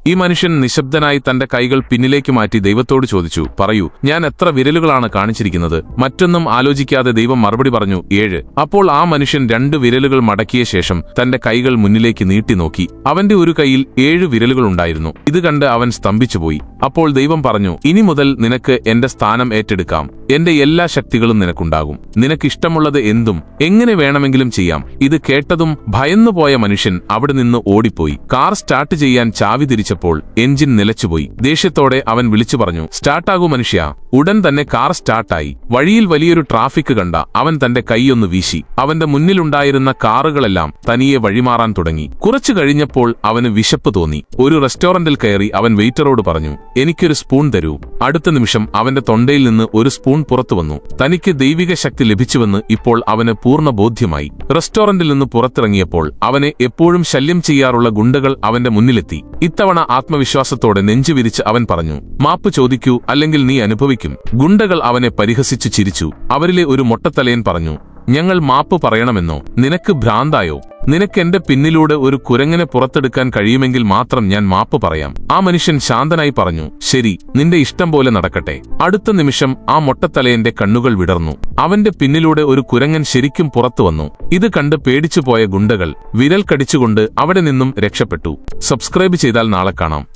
ഈ മനുഷ്യൻ നിശബ്ദനായി തന്റെ കൈകൾ പിന്നിലേക്ക് മാറ്റി ദൈവത്തോട് ചോദിച്ചു, പറയൂ, ഞാൻ എത്ര വിരലുകളാണ് കാണിച്ചിരിക്കുന്നത്? മറ്റൊന്നും ആലോചിക്കാതെ ദൈവം മറുപടി പറഞ്ഞു, 7. അപ്പോൾ ആ മനുഷ്യൻ 2 വിരലുകൾ മടക്കിയ ശേഷം തന്റെ കൈകൾ മുന്നിലേക്ക് നീട്ടി നോക്കി. അവന്റെ ഒരു കൈയിൽ 7 വിരലുകൾ ഉണ്ടായിരുന്നു. ഇത് കണ്ട് അവൻ സ്തംഭിച്ചുപോയി. അപ്പോൾ ദൈവം പറഞ്ഞു, ഇനി മുതൽ നിനക്ക് എന്റെ സ്ഥാനം ഏറ്റെടുക്കാം. എന്റെ എല്ലാ ശക്തികളും നിനക്കുണ്ടാകും. നിനക്കിഷ്ടമുള്ളത് എന്തും എങ്ങനെ വേണമെങ്കിലും ചെയ്യാം. ഇത് കേട്ടതും ഭയന്നുപോയ മനുഷ്യൻ അവിടെ നിന്ന് ഓടിപ്പോയി. കാർ സ്റ്റാർട്ട് ചെയ്യാൻ ചാവി തിരിച്ചപ്പോൾ എഞ്ചിൻ നിലച്ചുപോയി. ദേഷ്യത്തോടെ അവൻ വിളിച്ചു പറഞ്ഞു, സ്റ്റാർട്ടാകൂ മനുഷ്യ. ഉടൻ തന്നെ കാർ സ്റ്റാർട്ടായി. വഴിയിൽ വലിയൊരു ട്രാഫിക് കണ്ട അവൻ തന്റെ കൈയൊന്ന് വീശി. അവന്റെ മുന്നിലുണ്ടായിരുന്ന കാറുകളെല്ലാം തനിയെ വഴിമാറാൻ തുടങ്ങി. കുറച്ചു കഴിഞ്ഞപ്പോൾ അവന് വിശപ്പ് തോന്നി. ഒരു റെസ്റ്റോറന്റിൽ കയറി അവൻ വെയിറ്ററോട് പറഞ്ഞു, എനിക്കൊരു സ്പൂൺ തരൂ. അടുത്ത നിമിഷം അവന്റെ തൊണ്ടയിൽ നിന്ന് ഒരു സ്പൂൺ പുറത്തു വന്നു. തനിക്ക് ദൈവിക ശക്തി ലഭിച്ചുവെന്ന് ഇപ്പോൾ അവന് പൂർണ്ണ ബോധ്യമായി. റെസ്റ്റോറന്റിൽ നിന്ന് പുറത്തിറങ്ങിയപ്പോൾ അവനെ എപ്പോഴും ശല്യം ചെയ്യാറുള്ള ഗുണ്ടകൾ അവന്റെ മുന്നിലെത്തി. ഇത്തവണ ആത്മവിശ്വാസത്തോടെ നെഞ്ചുവിരിച്ച് അവൻ പറഞ്ഞു, മാപ്പ് ചോദിക്കൂ, അല്ലെങ്കിൽ നീ അനുഭവിക്കും. ഗുണ്ടകൾ അവനെ പരിഹസിച്ചു ചിരിച്ചു. അവരിലെ ഒരു മൊട്ടത്തലയൻ പറഞ്ഞു, ഞങ്ങൾ മാപ്പ് പറയണമെന്നോ? നിനക്ക് ഭ്രാന്തായോ? നിനക്കെന്റെ പിന്നിലൂടെ ഒരു കുരങ്ങനെ പുറത്തെടുക്കാൻ കഴിയുമെങ്കിൽ മാത്രം ഞാൻ മാപ്പ് പറയാം. ആ മനുഷ്യൻ ശാന്തനായി പറഞ്ഞു, ശരി, നിന്റെ ഇഷ്ടം പോലെ നടക്കട്ടെ. അടുത്ത നിമിഷം ആ മൊട്ടത്തലയന്റെ കണ്ണുകൾ വിടർന്നു. അവന്റെ പിന്നിലൂടെ ഒരു കുരങ്ങൻ ശരിക്കും പുറത്തു വന്നു. ഇത് കണ്ട് പേടിച്ചുപോയ ഗുണ്ടകൾ വിരൽ കടിച്ചുകൊണ്ട് അവിടെ നിന്നും രക്ഷപ്പെട്ടു. സബ്സ്ക്രൈബ് ചെയ്താൽ നാളെ കാണാം.